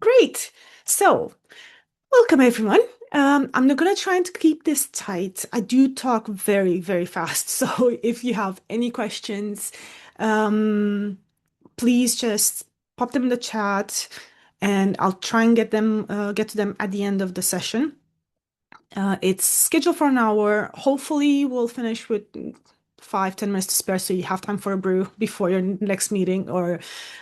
Great. So, welcome everyone. I'm not gonna try and keep this tight. I do talk very, very fast. So if you have any questions, um, please just pop them in the chat and I'll try and get to them at the end of the session. It's scheduled for an hour. Hopefully, we'll finish with 5, 10 minutes to spare so you have time for a brew before your next meeting or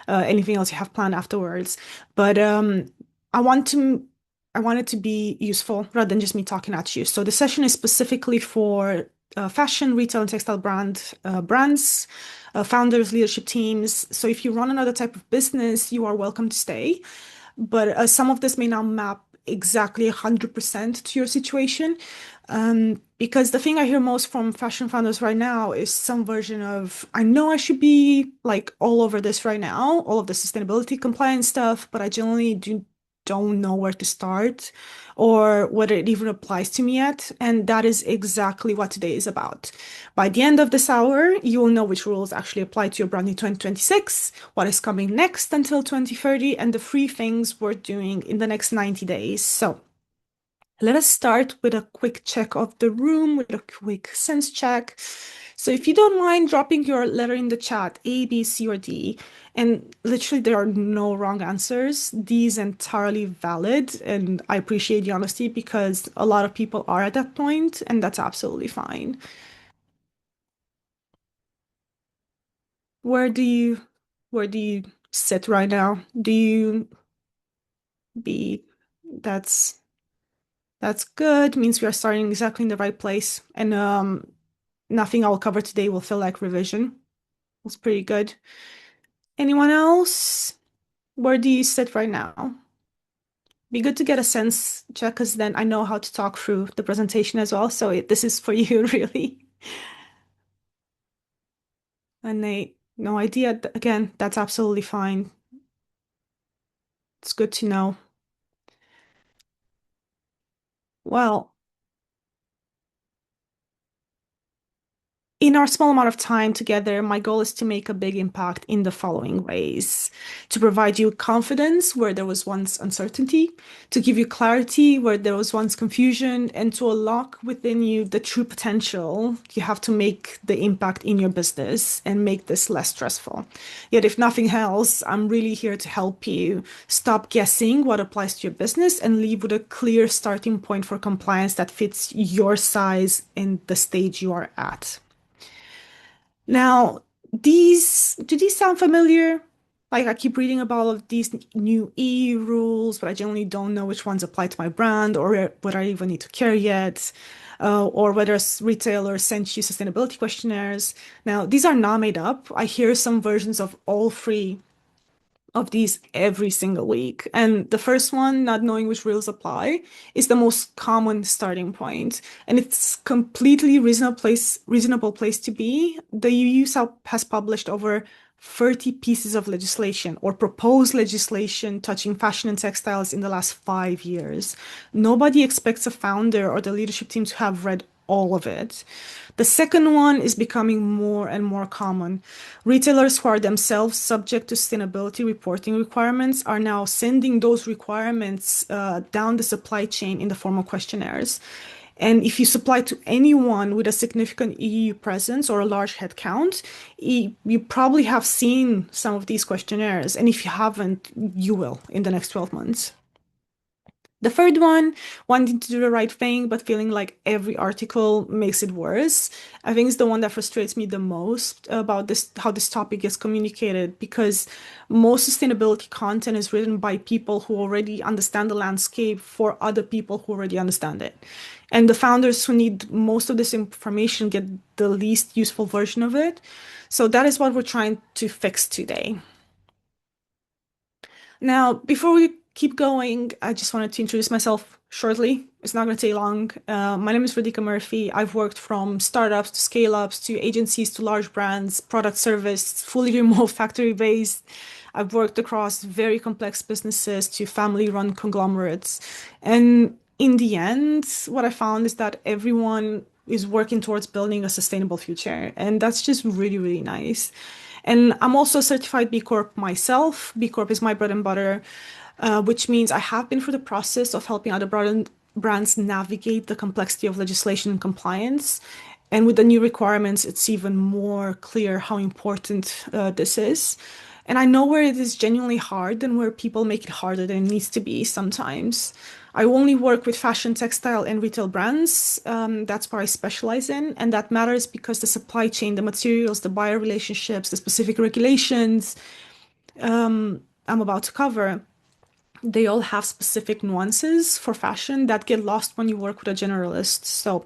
anything else you have planned afterwards. But I want to I want it to be useful rather than just me talking at you. So the session is specifically for fashion, retail, and textile brands, founders, leadership teams. So if you run another type of business, you are welcome to stay. But some of this may not map exactly 100% to your situation. Because the thing I hear most from fashion founders right now is some version of, I know I should be like all over this right now, all of the sustainability compliance stuff, but I generally don't know where to start or whether it even applies to me yet. And that is exactly what today is about. By the end of this hour, you will know which rules actually apply to your brand in 2026, what is coming next until 2030, and the three things we're doing in the next 90 days. So let us start with a quick check of the room, with a quick sense check. So if you don't mind dropping your letter in the chat, A, B, C, or D, and literally there are no wrong answers. D is entirely valid, and I appreciate the honesty because a lot of people are at that point, and that's absolutely fine. Where do you where do you sit right now? Do you be that's that's good, means we are starting exactly in the right place. And nothing I'll cover today will feel like revision. It's pretty good. Anyone else? Where do you sit right now? Be good to get a sense check because then I know how to talk through the presentation as well. So this is for you, really. And Nate, no idea. Again, that's absolutely fine. It's good to know. Well, in our small amount of time together, my goal is to make a big impact in the following ways: to provide you confidence where there was once uncertainty, to give you clarity where there was once confusion, and to unlock within you the true potential you have to make the impact in your business and make this less stressful. Yet, if nothing else, I'm really here to help you stop guessing what applies to your business and leave with a clear starting point for compliance that fits your size and the stage you are at. Now, do these sound familiar? Like I keep reading about all of these new EU rules, but I generally don't know which ones apply to my brand or whether I even need to care yet, or whether retailers send you sustainability questionnaires. Now, these are not made up. I hear some versions of all three of these every single week. And the first one, not knowing which rules apply, is the most common starting point. And it's completely reasonable place to be. The EU has published over 30 pieces of legislation or proposed legislation touching fashion and textiles in the last 5 years. Nobody expects a founder or the leadership team to have read all of it. The second one is becoming more and more common. Retailers who are themselves subject to sustainability reporting requirements are now sending those requirements down the supply chain in the form of questionnaires. And if you supply to anyone with a significant EU presence or a large headcount, you probably have seen some of these questionnaires. And if you haven't, you will in the next 12 months. The third one, wanting to do the right thing, but feeling like every article makes it worse. I think is the one that frustrates me the most about this, how this topic gets communicated, because most sustainability content is written by people who already understand the landscape for other people who already understand it. And the founders who need most of this information get the least useful version of it. So that is what we're trying to fix today. Now, before we keep going, I just wanted to introduce myself shortly. It's not going to take long. My name is Radhika Murphy. I've worked from startups to scale-ups to agencies to large brands, product service, fully remote factory-based. I've worked across very complex businesses to family-run conglomerates. And in the end, what I found is that everyone is working towards building a sustainable future. And that's just really, really nice. And I'm also a certified B Corp myself. B Corp is my bread and butter, which means I have been through the process of helping other brands navigate the complexity of legislation and compliance. And with the new requirements, it's even more clear how important this is. And I know where it is genuinely hard and where people make it harder than it needs to be sometimes. I only work with fashion, textile, and retail brands. That's where I specialize in. And that matters because the supply chain, the materials, the buyer relationships, the specific regulations I'm about to cover, they all have specific nuances for fashion that get lost when you work with a generalist. So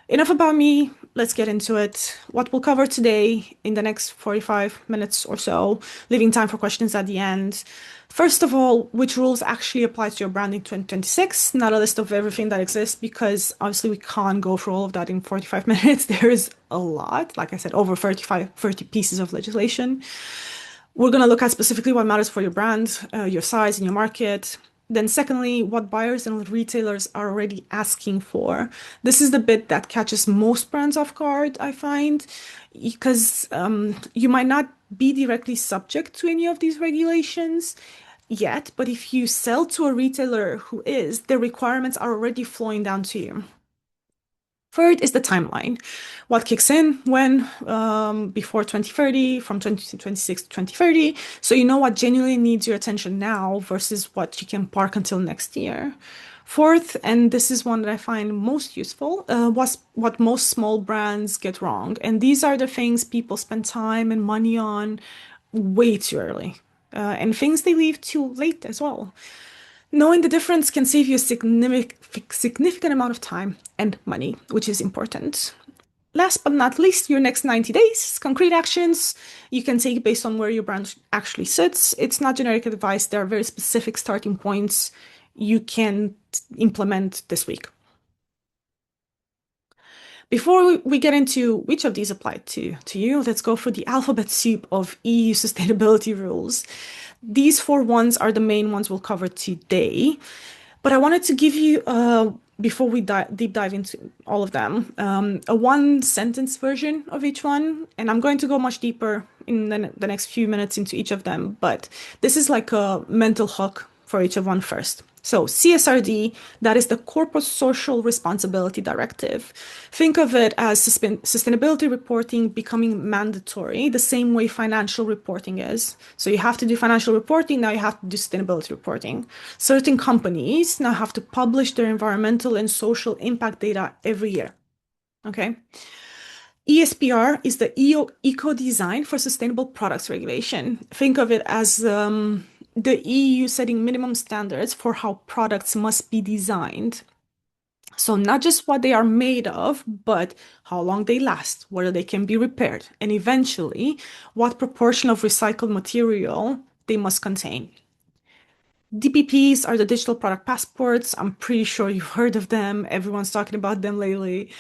enough about me. Let's get into it. What we'll cover today in the next 45 minutes or so, leaving time for questions at the end. First of all, which rules actually apply to your brand in 2026? Not a list of everything that exists because obviously we can't go through all of that in 45 minutes. There is a lot, like I said, over 30 pieces of legislation. We're going to look at specifically what matters for your brand, your size, and your market. Then, secondly, what buyers and retailers are already asking for. This is the bit that catches most brands off guard, I find, because you might not be directly subject to any of these regulations yet, but if you sell to a retailer who is, the requirements are already flowing down to you. Third is the timeline. What kicks in when, before 2030, from 2026 to 2030. So you know what genuinely needs your attention now versus what you can park until next year. Fourth, and this is one that I find most useful, was what most small brands get wrong. And these are the things people spend time and money on way too early. And things they leave too late as well. Knowing the difference can save you a significant amount of time and money, which is important. Last but not least, your next 90 days, concrete actions you can take based on where your brand actually sits. It's not generic advice, there are very specific starting points you can implement this week. Before we get into which of these apply to you, let's go through the alphabet soup of EU sustainability rules. These four ones are the main ones we'll cover today. But I wanted to give you, before we deep dive into all of them, a one sentence version of each one. And I'm going to go much deeper in the next few minutes into each of them. But this is like a mental hook for each of one first. So CSRD, that is the Corporate Social Responsibility Directive. Think of it as sustainability reporting becoming mandatory, the same way financial reporting is. So you have to do financial reporting, now you have to do sustainability reporting. Certain companies now have to publish their environmental and social impact data every year. Okay. ESPR is the Eco Design for Sustainable Products Regulation. Think of it as the EU setting minimum standards for how products must be designed. So not just what they are made of, but how long they last, whether they can be repaired, and eventually what proportion of recycled material they must contain. DPPs are the digital product passports. I'm pretty sure you've heard of them. Everyone's talking about them lately.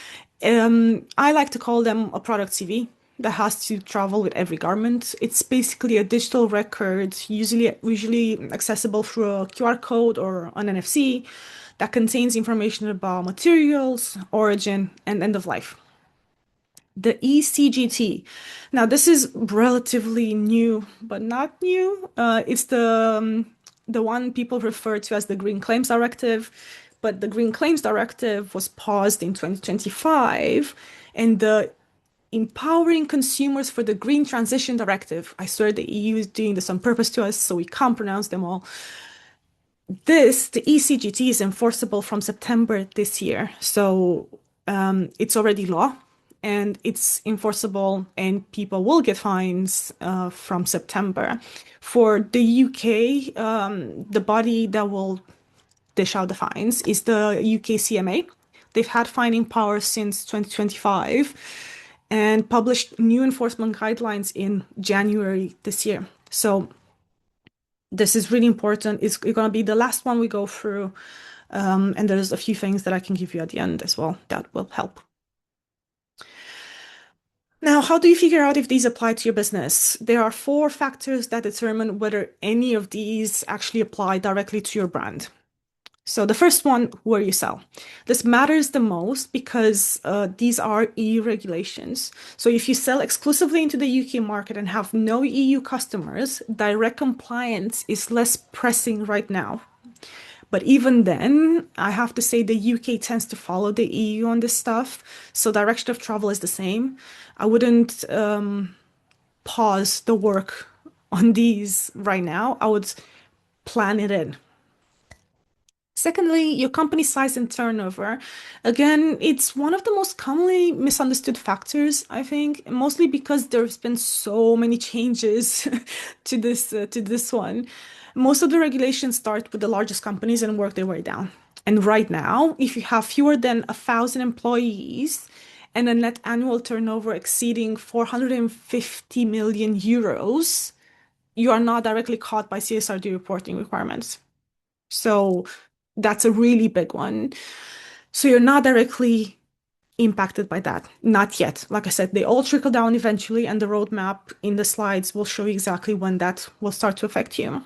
I like to call them a product CV that has to travel with every garment. It's basically a digital record, usually accessible through a QR code or an NFC that contains information about materials, origin, and end of life. The ECGT. Now, this is relatively new, but not new. It's the one people refer to as the Green Claims Directive, but the Green Claims Directive was paused in 2025, and the Empowering Consumers for the Green Transition Directive. I swear the EU is doing this on purpose to us, so we can't pronounce them all. The ECGT is enforceable from September this year. So it's already law and it's enforceable, and people will get fines from September. For the UK, the body that will dish out the fines is the UK CMA. They've had fining power since 2025 and published new enforcement guidelines in January this year. So this is really important. It's going to be the last one we go through. And there's a few things that I can give you at the end as well that will help. Now, how do you figure out if these apply to your business? There are four factors that determine whether any of these actually apply directly to your brand. So the first one, where you sell. This matters the most because these are EU regulations. So if you sell exclusively into the UK market and have no EU customers, direct compliance is less pressing right now. But even then, I have to say the UK tends to follow the EU on this stuff. So direction of travel is the same. I wouldn't pause the work on these right now. I would plan it in. Secondly, your company size and turnover. Again, it's one of the most commonly misunderstood factors, I think, mostly because there's been so many changes to this one. Most of the regulations start with the largest companies and work their way down. And right now, if you have fewer than 1,000 employees and a net annual turnover exceeding 450 million euros, you are not directly caught by CSRD reporting requirements. So that's a really big one. So you're not directly impacted by that. Not yet. Like I said, they all trickle down eventually, and the roadmap in the slides will show you exactly when that will start to affect you.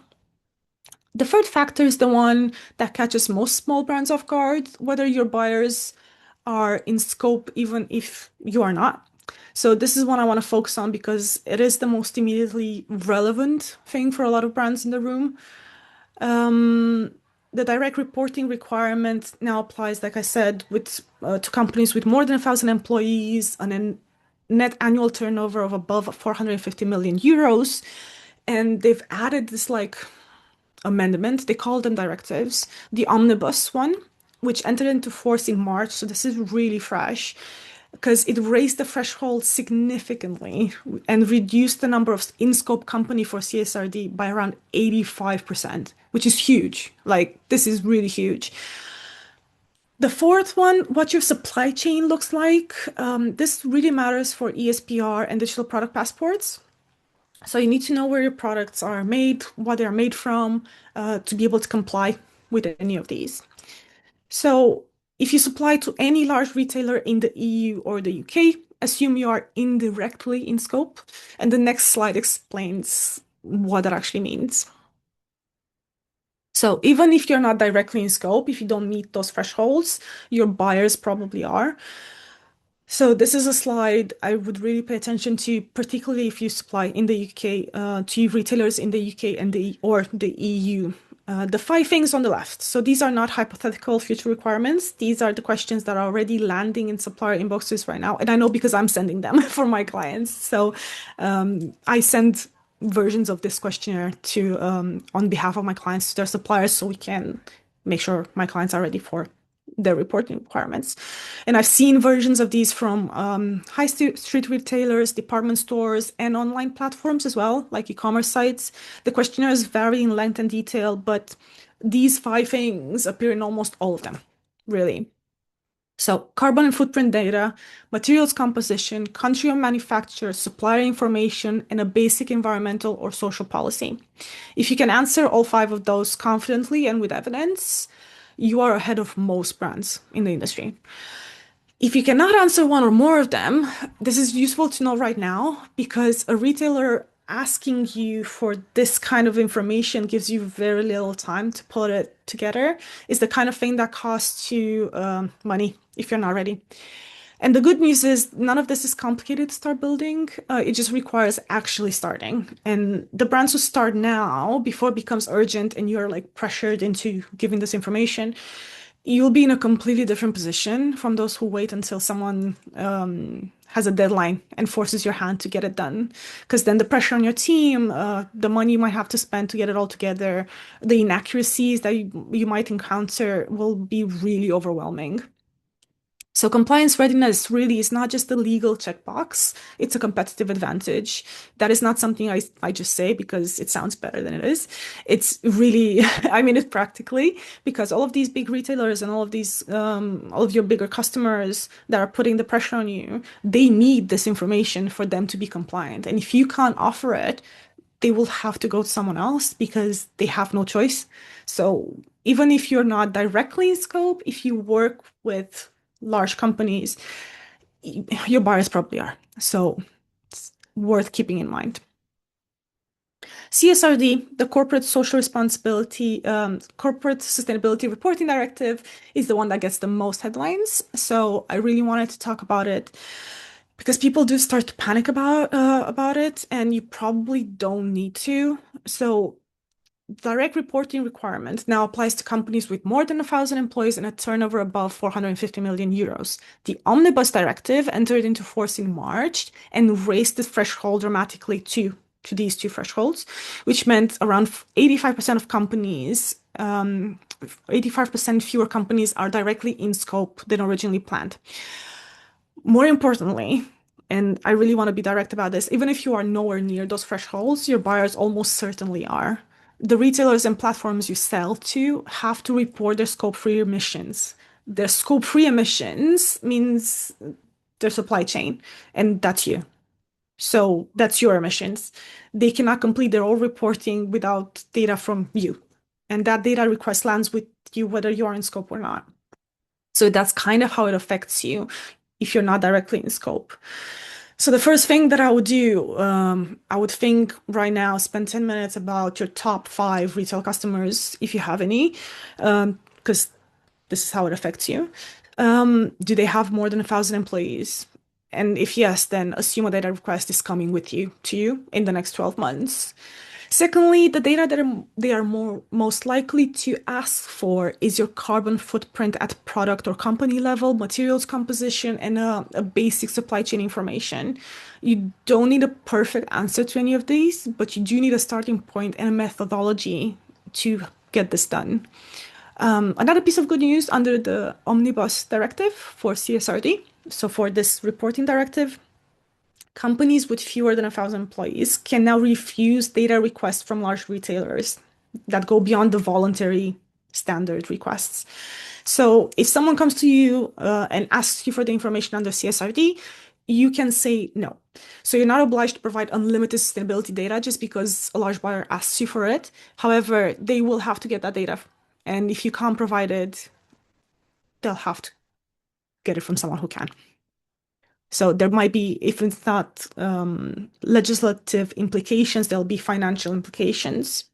The third factor is the one that catches most small brands off guard, whether your buyers are in scope, even if you are not. So this is one I want to focus on because it is the most immediately relevant thing for a lot of brands in the room. Um, the direct reporting requirement now applies, like I said, with to companies with more than 1,000 employees and a net annual turnover of above 450 million euros. And they've added this like amendment, they call them directives, the omnibus one, which entered into force in March. So this is really fresh because it raised the threshold significantly and reduced the number of in-scope company for CSRD by around 85%, which is huge. Like, this is really huge. The fourth one, what your supply chain looks like. This really matters for ESPR and digital product passports. So you need to know where your products are made, what they are made from, to be able to comply with any of these. So if you supply to any large retailer in the EU or the UK, assume you are indirectly in scope. And the next slide explains what that actually means. So even if you're not directly in scope, if you don't meet those thresholds, your buyers probably are. So this is a slide I would really pay attention to, particularly if you supply in the UK to retailers in the UK and the EU. The five things on the left. So these are not hypothetical future requirements. These are the questions that are already landing in supplier inboxes right now. And I know because I'm sending them for my clients. So I send versions of this questionnaire to on behalf of my clients to their suppliers so we can make sure my clients are ready for their reporting requirements. And I've seen versions of these from high street retailers, department stores, and online platforms as well, like e-commerce sites. The questionnaires vary in length and detail, but these five things appear in almost all of them, really. So carbon and footprint data, materials composition, country of manufacture, supplier information, and a basic environmental or social policy. If you can answer all five of those confidently and with evidence, you are ahead of most brands in the industry. If you cannot answer one or more of them, this is useful to know right now because a retailer asking you for this kind of information gives you very little time to put it together. It's the kind of thing that costs you money if you're not ready. And the good news is none of this is complicated to start building. It just requires actually starting. And the brands who start now, before it becomes urgent and you're like pressured into giving this information, you'll be in a completely different position from those who wait until someone has a deadline and forces your hand to get it done. Because then the pressure on your team, the money you might have to spend to get it all together, the inaccuracies that you might encounter will be really overwhelming. So compliance readiness really is not just a legal checkbox, it's a competitive advantage. That is not something I just say because it sounds better than it is. It's really, I mean it practically, because all of these big retailers and all of these, all of your bigger customers that are putting the pressure on you, they need this information for them to be compliant. And if you can't offer it, they will have to go to someone else because they have no choice. So even if you're not directly in scope, if you work with large companies, your buyers probably are. So it's worth keeping in mind. CSRD, the Corporate Sustainability Reporting Directive, is the one that gets the most headlines. So I really wanted to talk about it because people do start to panic about it, and you probably don't need to. So direct reporting requirement now applies to companies with more than 1,000 employees and a turnover above 450 million euros. The Omnibus Directive entered into force in March and raised the threshold dramatically to these two thresholds, which meant around 85% of companies, 85% fewer companies are directly in scope than originally planned. More importantly, and I really want to be direct about this, even if you are nowhere near those thresholds, your buyers almost certainly are. The retailers and platforms you sell to have to report their scope 3 emissions. Their scope 3 emissions means their supply chain, and that's you. So that's your emissions. They cannot complete their own reporting without data from you. And that data request lands with you whether you are in scope or not. So that's kind of how it affects you if you're not directly in scope. So the first thing that I would do, I would think right now, spend 10 minutes about your top 5 retail customers, if you have any, because this is how it affects you. Do they have more than 1,000 employees? And if yes, then assume a data request is coming with you to you in the next 12 months. Secondly, the data that they are most likely to ask for is your carbon footprint at product or company level, materials composition, and a basic supply chain information. You don't need a perfect answer to any of these, but you do need a starting point and a methodology to get this done. Another piece of good news under the Omnibus Directive for CSRD, so for this reporting directive, companies with fewer than 1,000 employees can now refuse data requests from large retailers that go beyond the voluntary standard requests. So if someone comes to you and asks you for the information under CSRD, you can say no. So you're not obliged to provide unlimited sustainability data just because a large buyer asks you for it. However, they will have to get that data. And if you can't provide it, they'll have to get it from someone who can. So there might be, if it's not legislative implications, there'll be financial implications.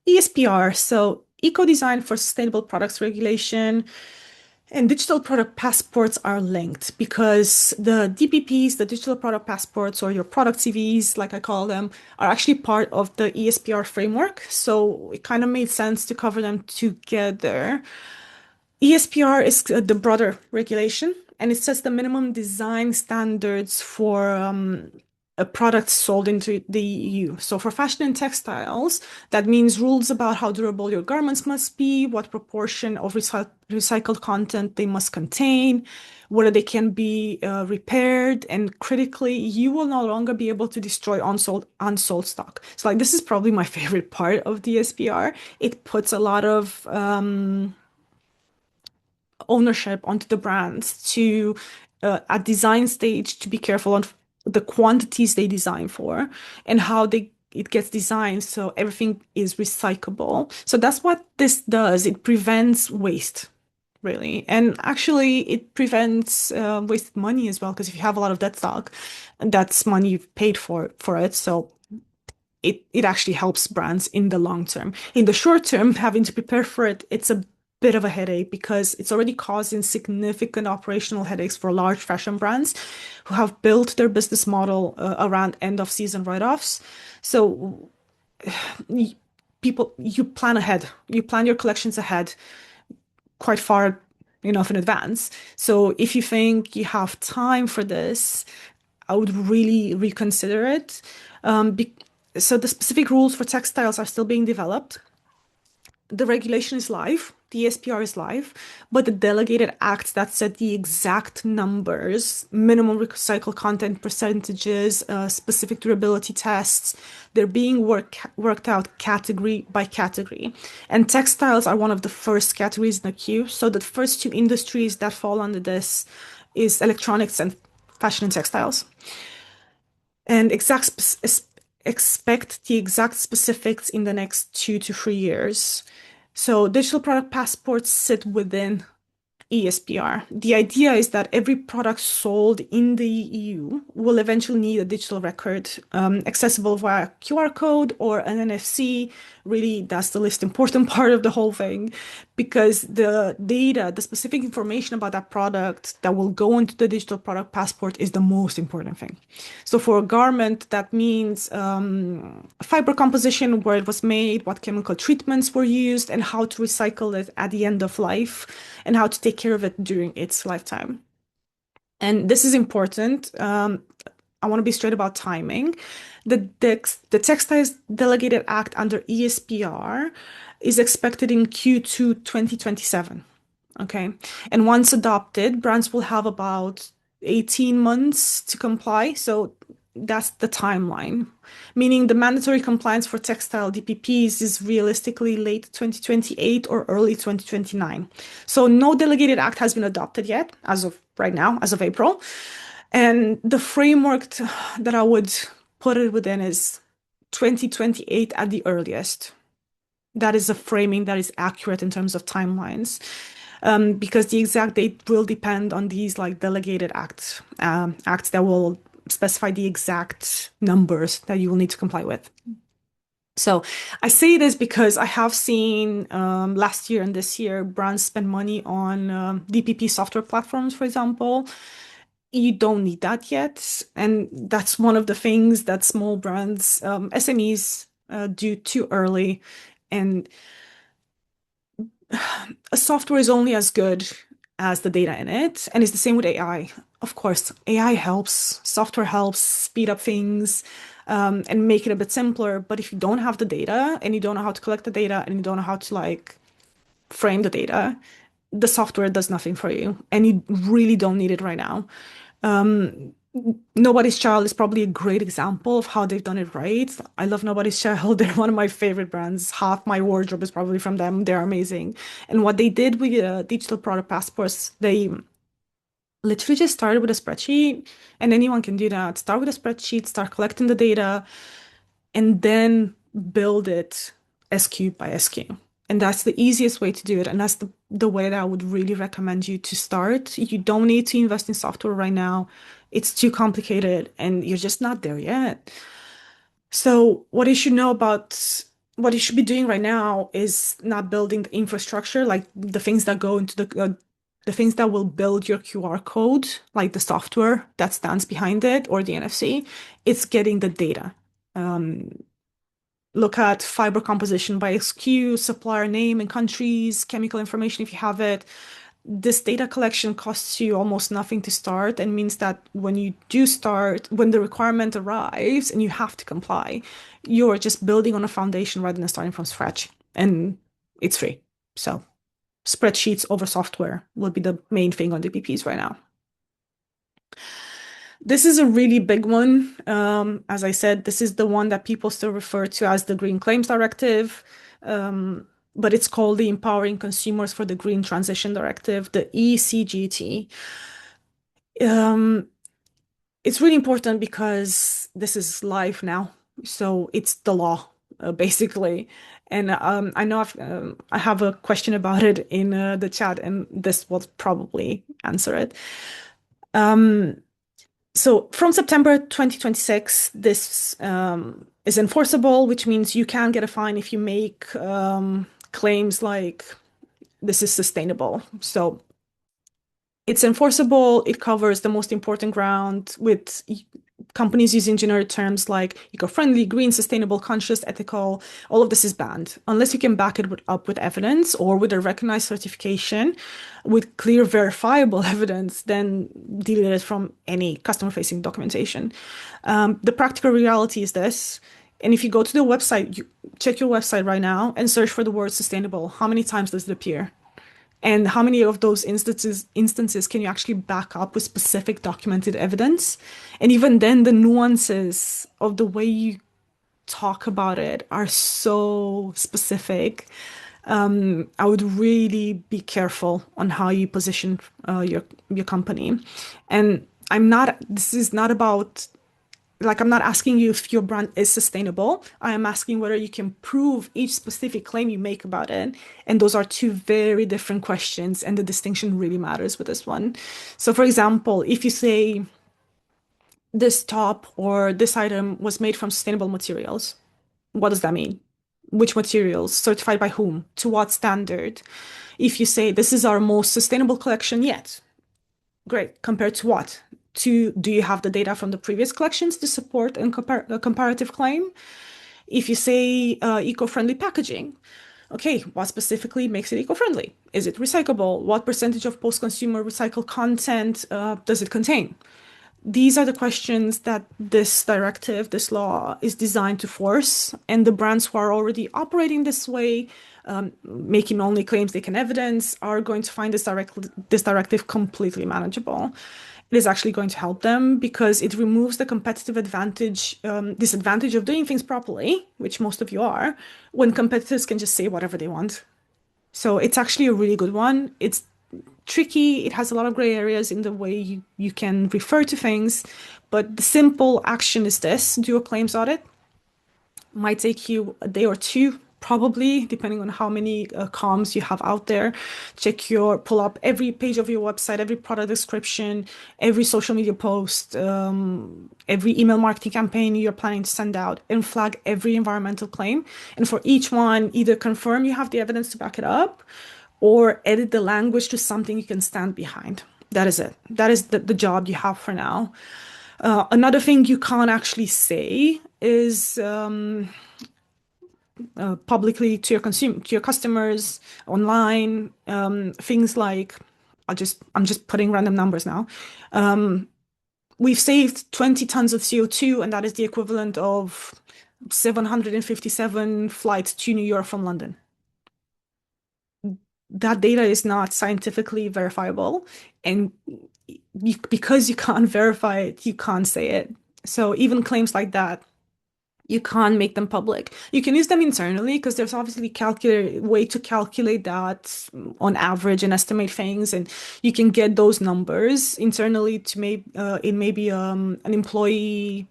ESPR, so Eco Design for Sustainable Products Regulation and digital product passports are linked because the DPPs, the digital product passports, or your product CVs, like I call them, are actually part of the ESPR framework. So it kind of made sense to cover them together. ESPR is the broader regulation, and it sets the minimum design standards for a product sold into the EU. So for fashion and textiles, that means rules about how durable your garments must be, what proportion of recycled content they must contain, whether they can be repaired, and critically, you will no longer be able to destroy unsold stock. So like this is probably my favorite part of the ESPR. It puts a lot of ownership onto the brands to at design stage to be careful on the quantities they design for and how it gets designed so everything is recyclable. So that's what this does. It prevents waste, really. And actually it prevents wasted money as well, because if you have a lot of dead stock, that's money you've paid for it. So it actually helps brands in the long term. In the short term, having to prepare for it, it's a bit of a headache because it's already causing significant operational headaches for large fashion brands who have built their business model around end of season write-offs. So you plan ahead, you plan your collections ahead quite far enough in advance. So if you think you have time for this, I would really reconsider it. So the specific rules for textiles are still being developed. The regulation is live, the ESPR is live, but the delegated acts that set the exact numbers, minimum recycled content percentages, specific durability tests, they're being worked out category by category. And textiles are one of the first categories in the queue. So the first two industries that fall under this is electronics and fashion and textiles. And expect the exact specifics in the next 2 to 3 years. So digital product passports sit within ESPR. The idea is that every product sold in the EU will eventually need a digital record, accessible via QR code or an NFC. Really, that's the least important part of the whole thing, because the data, the specific information about that product that will go into the digital product passport is the most important thing. So for a garment, that means fiber composition, where it was made, what chemical treatments were used, and how to recycle it at the end of life, and how to take care of it during its lifetime. And this is important. I want to be straight about timing. The Textiles Delegated Act under ESPR is expected in Q2 2027. Okay. And once adopted, brands will have about 18 months to comply. So that's the timeline, meaning the mandatory compliance for textile DPPs is realistically late 2028 or early 2029. So no delegated act has been adopted yet as of right now, as of April. And the framework that I would put it within is 2028 at the earliest. That is a framing that is accurate in terms of timelines, because the exact date will depend on these like delegated acts that will specify the exact numbers that you will need to comply with. So I say this because I have seen last year and this year brands spend money on DPP software platforms, for example. You don't need that yet. And that's one of the things that small brands, SMEs, do too early. And a software is only as good as the data in it. And it's the same with AI. Of course, AI helps, software helps speed up things, and make it a bit simpler. But if you don't have the data and you don't know how to collect the data and you don't know how to like frame the data, the software does nothing for you. And you really don't need it right now. Um, Nobody's Child is probably a great example of how they've done it right. I love Nobody's Child. They're one of my favorite brands. Half my wardrobe is probably from them. They're amazing. And what they did with digital product passports, they literally just started with a spreadsheet, and anyone can do that. Start with a spreadsheet, start collecting the data, and then build it SKU by SKU. And that's the easiest way to do it. And that's the way that I would really recommend you to start. You don't need to invest in software right now. It's too complicated and you're just not there yet. So what you should know about what you should be doing right now is not building the infrastructure, like the things that go into the things that will build your QR code, like the software that stands behind it or the NFC. It's getting the data. Look at fiber composition by SKU, supplier name and countries, chemical information if you have it. This data collection costs you almost nothing to start and means that when you do start, when the requirement arrives and you have to comply, you're just building on a foundation rather than starting from scratch. And it's free. So spreadsheets over software will be the main thing on DPPs right now. This is a really big one. As I said, this is the one that people still refer to as the Green Claims Directive, but it's called the Empowering Consumers for the Green Transition Directive, the ECGT. It's really important because this is live now, so it's the law, basically. And I know I have a question about it in the chat, and this will probably answer it. So from September 2026, this is enforceable, which means you can get a fine if you make claims like this is sustainable. So it's enforceable. It covers the most important ground with companies using generic terms like eco-friendly, green, sustainable, conscious, ethical. All of this is banned unless you can back it up with evidence or with a recognized certification with clear, verifiable evidence. Then delete it from any customer-facing documentation. The practical reality is this. And if you go to the website, check your website right now and search for the word sustainable. How many times does it appear? And how many of those instances can you actually back up with specific documented evidence? And even then, the nuances of the way you talk about it are so specific. I would really be careful on how you position your company. And this is not about Like, I'm not asking you if your brand is sustainable. I am asking whether you can prove each specific claim you make about it. And those are two very different questions, and the distinction really matters with this one. So, for example, if you say this top or this item was made from sustainable materials, what does that mean? Which materials? Certified by whom? To what standard? If you say this is our most sustainable collection yet, great. Compared to what? To do you have the data from the previous collections to support a comparative claim? If you say eco-friendly packaging, okay, what specifically makes it eco-friendly? Is it recyclable? What percentage of post-consumer recycled content does it contain? These are the questions that this directive, this law is designed to force. And the brands who are already operating this way, making only claims they can evidence, are going to find this directive completely manageable. It is actually going to help them because it removes the competitive disadvantage of doing things properly, which most of you are, when competitors can just say whatever they want. So it's actually a really good one. It's tricky. It has a lot of gray areas in the way you can refer to things, but the simple action is this: do a claims audit. Might take you a day or two, probably, depending on how many comms you have out there. Pull up every page of your website, every product description, every social media post, every email marketing campaign you're planning to send out, and flag every environmental claim. And for each one, either confirm you have the evidence to back it up or edit the language to something you can stand behind. That is it. That is the job you have for now. Another thing you can't actually say is publicly to your customers online, things like I'm just putting random numbers now. We've saved 20 tons of CO2, and that is the equivalent of 757 flights to New York from London. That data is not scientifically verifiable, and because you can't verify it, you can't say it. So even claims like that, you can't make them public. You can use them internally because there's obviously calculate way to calculate that on average and estimate things, and you can get those numbers internally to maybe an employee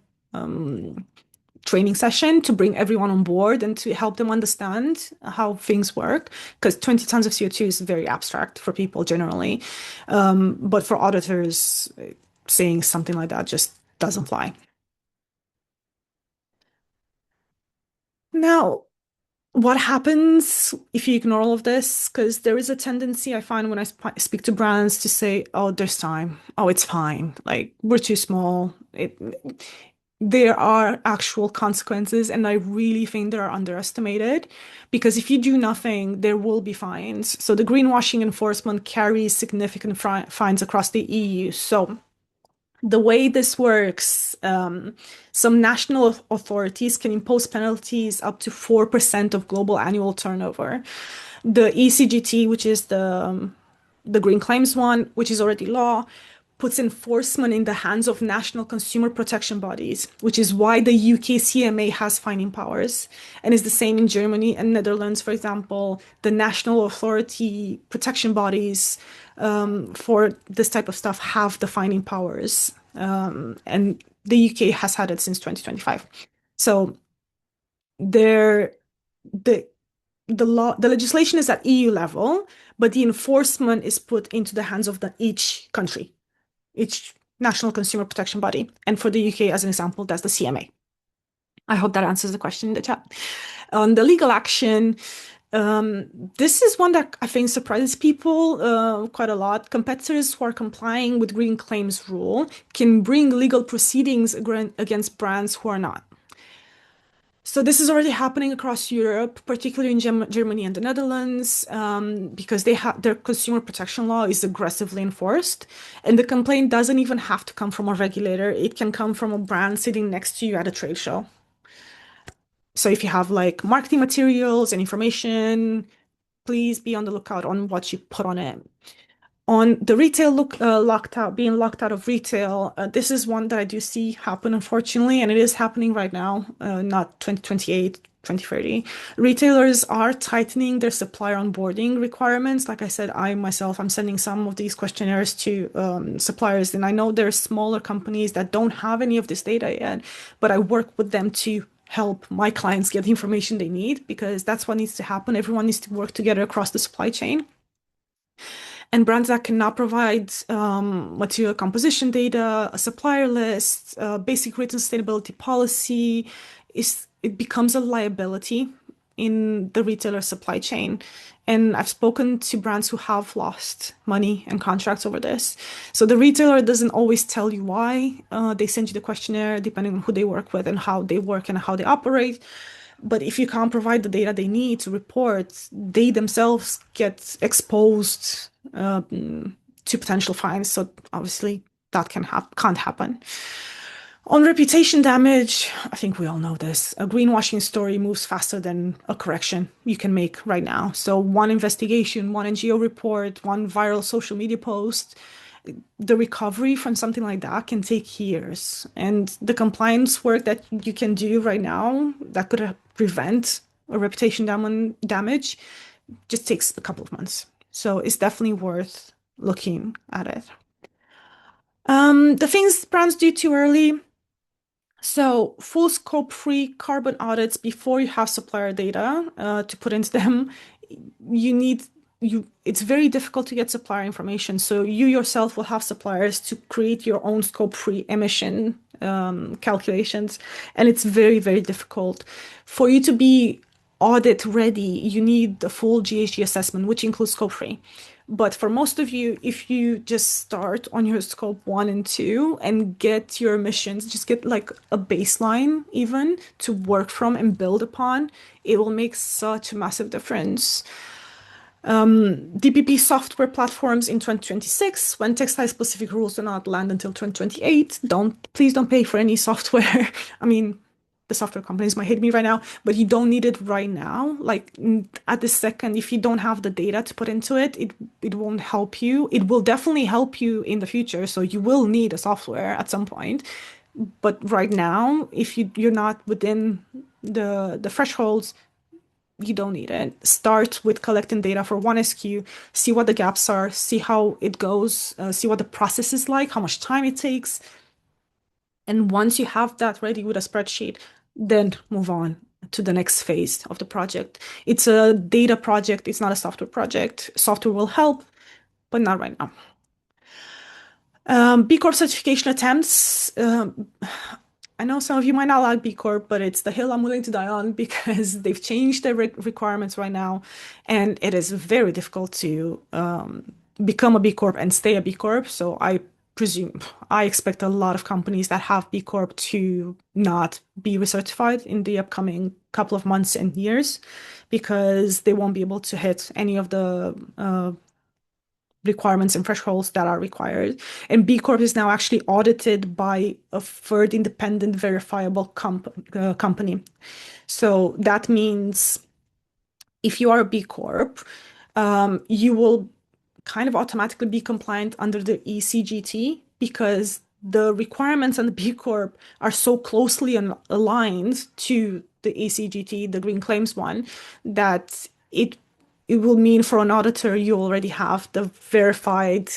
training session to bring everyone on board and to help them understand how things work. Because 20 tons of CO2 is very abstract for people generally, but for auditors, saying something like that just doesn't fly. Now, what happens if you ignore all of this? Because there is a tendency I find when I speak to brands to say, "Oh, there's time. Oh, it's fine. Like we're too small." There are actual consequences, and I really think they are underestimated. Because if you do nothing, there will be fines. So the greenwashing enforcement carries significant fines across the EU. So the way this works, some national authorities can impose penalties up to 4% of global annual turnover. The ECGT, which is the green claims one, which is already law, puts enforcement in the hands of national consumer protection bodies, which is why the UK CMA has fining powers. And is the same in Germany and Netherlands, for example. The national authority protection bodies for this type of stuff have the fining powers. And the UK has had it since 2025. So there, the the legislation is at EU level, but the enforcement is put into the hands of each country, each national consumer protection body. And for the UK, as an example, that's the CMA. I hope that answers the question in the chat. On the legal action, this is one that I think surprises people quite a lot. Competitors who are complying with green claims rule can bring legal proceedings against brands who are not. So this is already happening across Europe, particularly in Germany and the Netherlands, because their consumer protection law is aggressively enforced, and the complaint doesn't even have to come from a regulator. It can come from a brand sitting next to you at a trade show. So if you have like marketing materials and information, please be on the lookout on what you put on it. On the retail locked out, being locked out of retail, this is one that I do see happen, unfortunately, and it is happening right now, not 2028, 2030. Retailers are tightening their supplier onboarding requirements. Like I said, I myself, I'm sending some of these questionnaires to suppliers, and I know there are smaller companies that don't have any of this data yet, but I work with them to help my clients get the information they need because that's what needs to happen. Everyone needs to work together across the supply chain. And brands that cannot provide material composition data, a supplier list, basic written sustainability policy, it becomes a liability in the retailer supply chain. And I've spoken to brands who have lost money and contracts over this. So the retailer doesn't always tell you why. They send you the questionnaire depending on who they work with and how they work and how they operate. But if you can't provide the data they need to report, they themselves get exposed to potential fines. So obviously that can't happen. On reputation damage, I think we all know this. A greenwashing story moves faster than a correction you can make right now. So one investigation, one NGO report, one viral social media post, the recovery from something like that can take years. And the compliance work that you can do right now that could prevent a reputation damage just takes a couple of months. So it's definitely worth looking at it. The things brands do too early. So full scope free carbon audits before you have supplier data to put into them. You need it's very difficult to get supplier information. So you yourself will have suppliers to create your own scope free emission calculations. And it's very, very difficult. For you to be audit ready, you need the full GHG assessment, which includes scope free. But for most of you, if you just start on your scope 1 and 2 and get your emissions, just get like a baseline even to work from and build upon, it will make such a massive difference. DPP software platforms in 2026, when textile specific rules do not land until 2028. Please don't pay for any software. I mean, the software companies might hate me right now, but you don't need it right now. Like at this second, if you don't have the data to put into it, it won't help you. It will definitely help you in the future. So you will need a software at some point. But right now, if you're not within the thresholds, you don't need it. Start with collecting data for one SKU, see what the gaps are, see how it goes, see what the process is like, how much time it takes. And once you have that ready with a spreadsheet, then move on to the next phase of the project. It's a data project, it's not a software project. Software will help, but not right now. B Corp certification attempts. I know some of you might not like B Corp, but it's the hill I'm willing to die on because they've changed their requirements right now, and it is very difficult to become a B Corp and stay a B Corp. So I expect a lot of companies that have B Corp to not be recertified in the upcoming couple of months and years because they won't be able to hit any of the requirements and thresholds that are required. And B Corp is now actually audited by a third independent verifiable company. So that means if you are a B Corp, you will kind of automatically be compliant under the ECGT because the requirements on the B Corp are so closely aligned to the ECGT, the Green Claims one, that it will mean for an auditor you already have the verified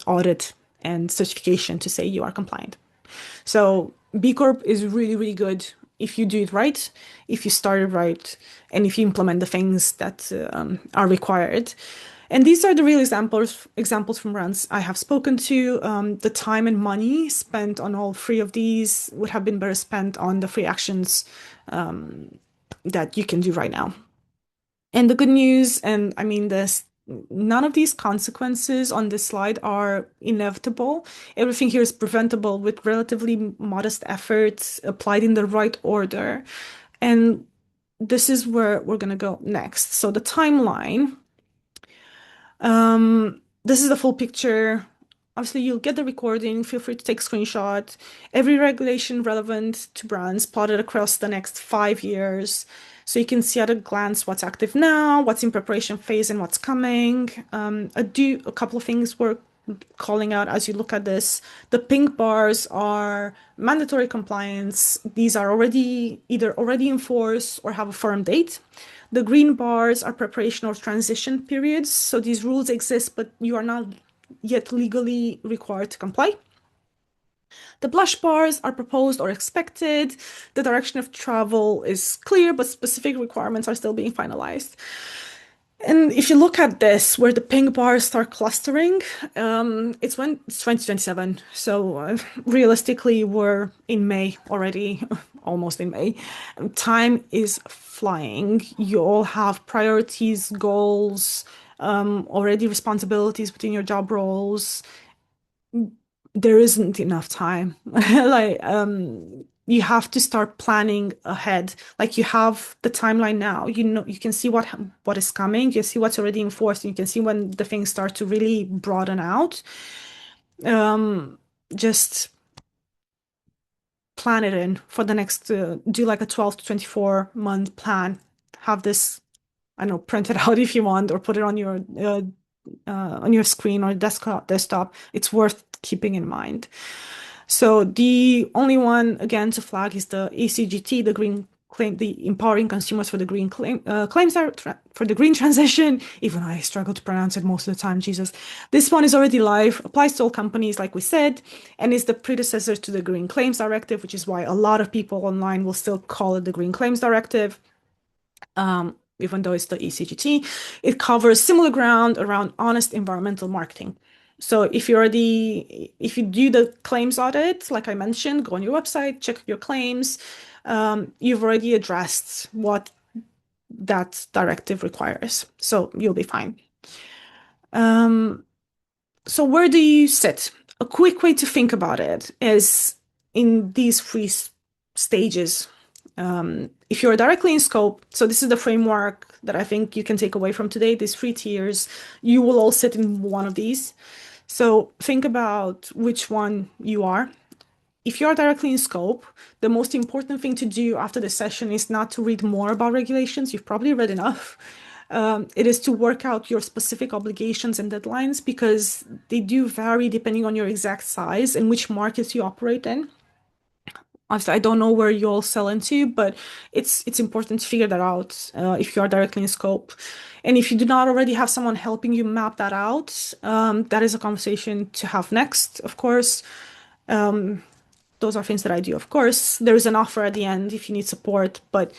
audit and certification to say you are compliant. So B Corp is really, really good if you do it right, if you start it right, and if you implement the things that are required. And these are the real examples from brands I have spoken to. The time and money spent on all three of these would have been better spent on the free actions that you can do right now. And the good news, and I mean this, none of these consequences on this slide are inevitable. Everything here is preventable with relatively modest efforts applied in the right order. And this is where we're going to go next. So the timeline. This is the full picture obviously you'll get the recording. Feel free to take screenshot. Every regulation relevant to brands plotted across the next 5 years. So you can see at a glance what's active now, what's in preparation phase, and what's coming. I do a couple of things worth calling out as you look at this. The pink bars are mandatory compliance. These are already in force or have a firm date. The green bars are preparation or transition periods. So these rules exist, but you are not yet legally required to comply. The blush bars are proposed or expected. The direction of travel is clear, but specific requirements are still being finalized. And if you look at this, where the pink bars start clustering, it's 2027. So realistically, we're in May already, almost in May. Time is flying. You all have priorities, goals, already responsibilities within your job roles. There isn't enough time. Like, you have to start planning ahead. Like you have the timeline now. You know, you can see what is coming. You see what's already enforced. And you can see when the things start to really broaden out. Um, just plan it in for the next. Do like a 12 to 24-month plan. Have this, I don't know, print it out if you want, or put it on your screen or desktop. It's worth keeping in mind. So the only one again to flag is the ECGT, the green claim, the empowering consumers for the green claims are for the green transition. Even I struggle to pronounce it most of the time. Jesus, this one is already live, applies to all companies, like we said, and is the predecessor to the Green Claims Directive, which is why a lot of people online will still call it the Green Claims Directive. Even though it's the ECGT, it covers similar ground around honest environmental marketing. So if you do the claims audit, like I mentioned, go on your website, check your claims. You've already addressed what that directive requires, so you'll be fine. So where do you sit? A quick way to think about it is in these three stages. If you're directly in scope, so this is the framework that I think you can take away from today, these three tiers, you will all sit in one of these. So think about which one you are. If you're directly in scope, the most important thing to do after the session is not to read more about regulations. You've probably read enough. It is to work out your specific obligations and deadlines because they do vary depending on your exact size and which markets you operate in. Honestly, I don't know where you all sell into, but it's important to figure that out if you are directly in scope. And if you do not already have someone helping you map that out, that is a conversation to have next, of course. Those are things that I do, of course. There is an offer at the end if you need support, but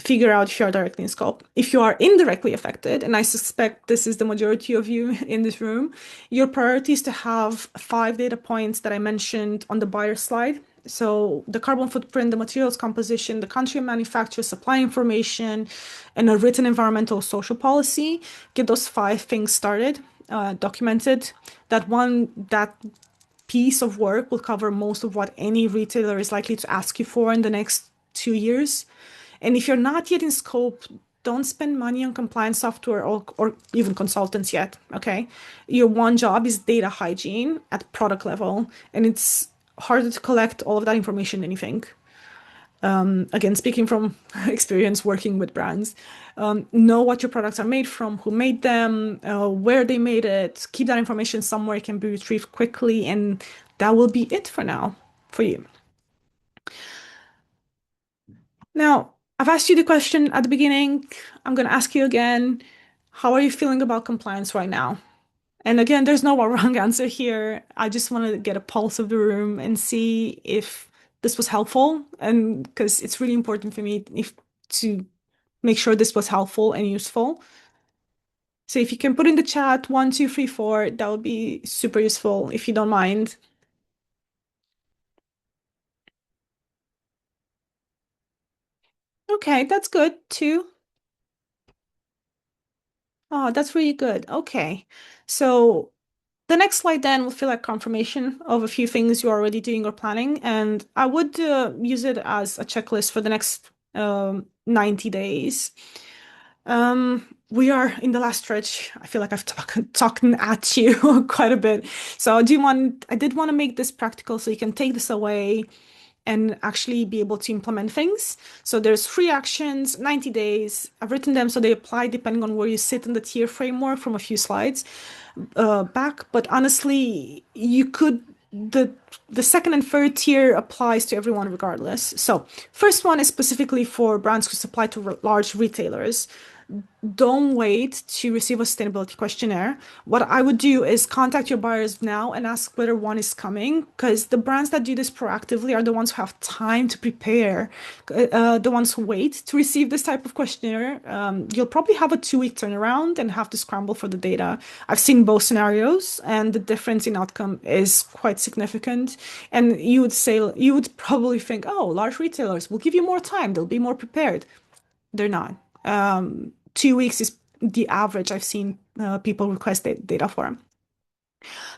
figure out if you are directly in scope. If you are indirectly affected, and I suspect this is the majority of you in this room, your priority is to have 5 data points that I mentioned on the buyer slide. So the carbon footprint, the materials composition, the country of manufacture, supply information, and a written environmental social policy. Get those 5 things started, documented. That piece of work will cover most of what any retailer is likely to ask you for in the next 2 years. And if you're not yet in scope, don't spend money on compliance software or even consultants yet, okay? Your one job is data hygiene at product level, and it's harder to collect all of that information than you think. Again, speaking from experience working with brands, know what your products are made from, who made them, where they made it, keep that information somewhere it can be retrieved quickly, and that will be it for now for you. Now, I've asked you the question at the beginning. I'm going to ask you again. How are you feeling about compliance right now? And again, there's no wrong answer here. I just want to get a pulse of the room and see if this was helpful. And because it's really important for me to make sure this was helpful and useful. So if you can put in the chat 1, 2, 3, 4, that would be super useful if you don't mind. Okay, that's good too. Oh, that's really good. Okay. So the next slide then will feel like confirmation of a few things you're already doing or planning, and I would use it as a checklist for the next 90 days. we are in the last stretch. I feel like I've talking at you quite a bit. So I did want to make this practical so you can take this away and actually be able to implement things. So there's free actions, 90 days. I've written them so they apply depending on where you sit in the tier framework from a few slides back. But honestly, you could the second and third tier applies to everyone regardless. So first one is specifically for brands who supply to large retailers. Don't wait to receive a sustainability questionnaire. What I would do is contact your buyers now and ask whether one is coming, because the brands that do this proactively are the ones who have time to prepare. The ones who wait to receive this type of questionnaire, you'll probably have a 2 week turnaround and have to scramble for the data. I've seen both scenarios, and the difference in outcome is quite significant. And you would probably think, oh, large retailers will give you more time, they'll be more prepared. They're not. 2 weeks is the average I've seen people request data for.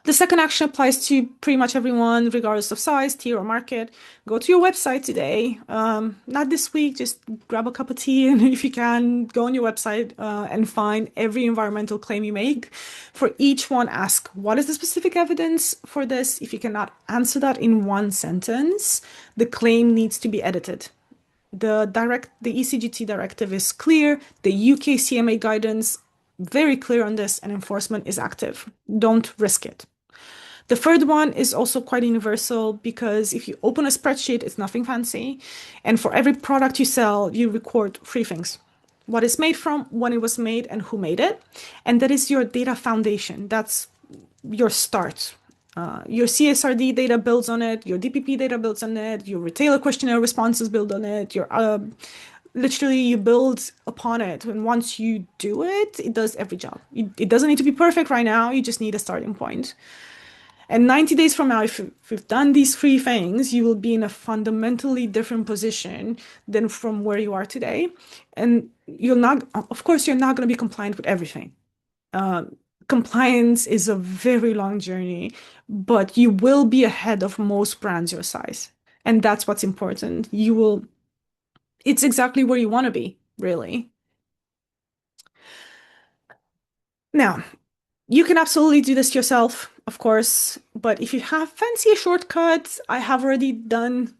The second action applies to pretty much everyone, regardless of size, tier, or market. Go to your website today. Not this week, just grab a cup of tea, and if you can, go on your website and find every environmental claim you make. For each one, ask what is the specific evidence for this? If you cannot answer that in one sentence, the claim needs to be edited. The ECGT directive is clear. The UK CMA guidance very clear on this, and enforcement is active. Don't risk it. The third one is also quite universal because if you open a spreadsheet, it's nothing fancy. And for every product you sell, you record three things: what it's made from, when it was made, and who made it. And that is your data foundation. That's your start. Your CSRD data builds on it, your DPP data builds on it, your retailer questionnaire responses build on it, your literally you build upon it. And once you do it, it does every job. It doesn't need to be perfect right now, you just need a starting point. And 90 days from now, if you've done these three things, you will be in a fundamentally different position than from where you are today. And you're not, of course, you're not going to be compliant with everything. Uh, Compliance is a very long journey, but you will be ahead of most brands your size. And that's what's important. It's exactly where you want to be, really. Now, you can absolutely do this yourself, of course, but if you have fancy shortcuts, I have already done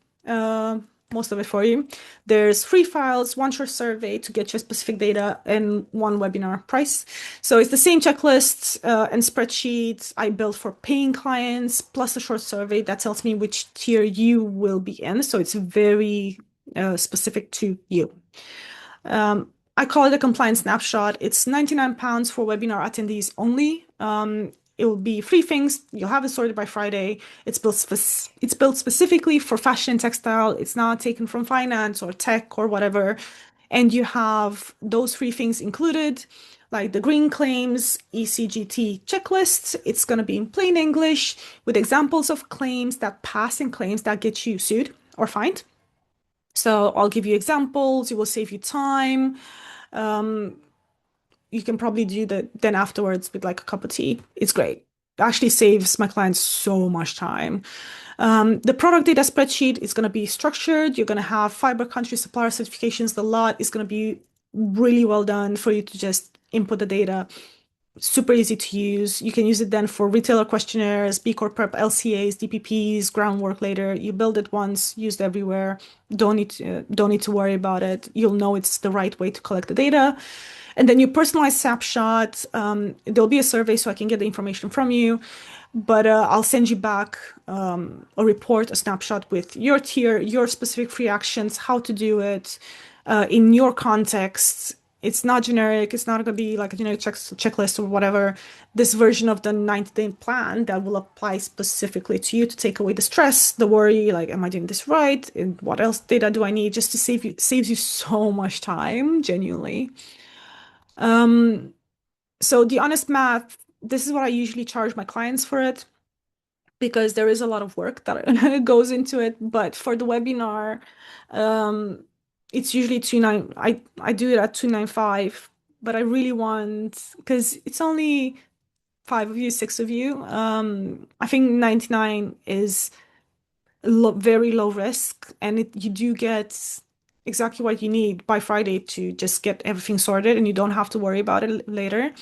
most of it for you. There's free files, one short survey to get your specific data, and one webinar price. So it's the same checklist and spreadsheets I built for paying clients, plus a short survey that tells me which tier you will be in. So it's very specific to you. I call it a compliance snapshot. It's £99 for webinar attendees only. It will be three things. You'll have it sorted by Friday. It's built specifically for fashion and textile. It's not taken from finance or tech or whatever. And you have those three things included, like the green claims ECGT checklist. It's going to be in plain English with examples of claims that pass and claims that get you sued or fined. So I'll give you examples. It will save you time. You can probably do that then afterwards with like a cup of tea. It's great. It actually saves my clients so much time. The product data spreadsheet is going to be structured. You're going to have fiber country supplier certifications. The lot is going to be really well done for you to just input the data. Super easy to use. You can use it then for retailer questionnaires, B Corp prep, LCAs, DPPs, groundwork later. You build it once, used everywhere. Don't need to worry about it. You'll know it's the right way to collect the data. And then your personalized snapshot. There'll be a survey so I can get the information from you. But I'll send you back a report, a snapshot with your tier, your specific free actions, how to do it in your context. It's not generic. It's not going to be like a generic checklist or whatever. This version of the 90-day plan that will apply specifically to you to take away the stress, the worry, like, am I doing this right? And what else data do I need just to saves you so much time, genuinely. So the honest math, this is what I usually charge my clients for it because there is a lot of work that goes into it. But for the webinar, it's usually 29. I do it at 295, but I really want because it's only five of you, six of you. I think 99 is very low risk, and you do get exactly what you need by Friday to just get everything sorted and you don't have to worry about it later.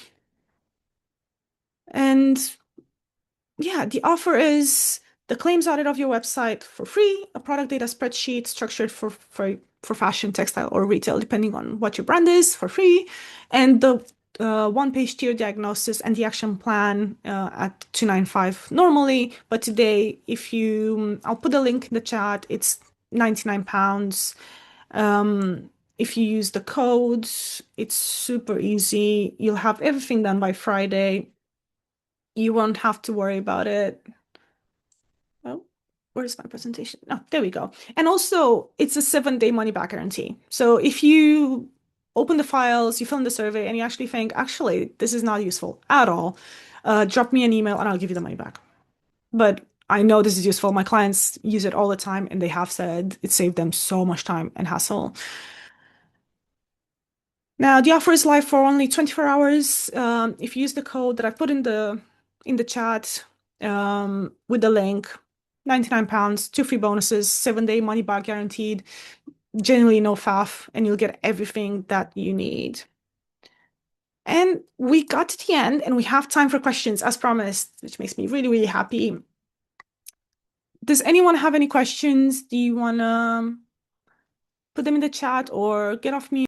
And yeah, the offer is the claims audit of your website for free, a product data spreadsheet structured for fashion, textile, or retail, depending on what your brand is, for free, and the one-page tier diagnosis and the action plan at 295 normally. But today, if you, I'll put a link in the chat, it's £99. If you use the codes, it's super easy. You'll have everything done by Friday. You won't have to worry about it. Oh, where's my presentation? Oh, there we go. And also, it's a 7-day money back guarantee. So if you open the files, you fill in the survey, and you actually think, actually, this is not useful at all, drop me an email and I'll give you the money back. But I know this is useful. My clients use it all the time, and they have said it saved them so much time and hassle. Now, the offer is live for only 24 hours. If you use the code that I put in the chat with the link, £99, 2 free bonuses, 7-day money back guaranteed, generally no faff, and you'll get everything that you need. And we got to the end, and we have time for questions as promised, which makes me really, really happy. Does anyone have any questions? Do you want to put them in the chat or get off mute?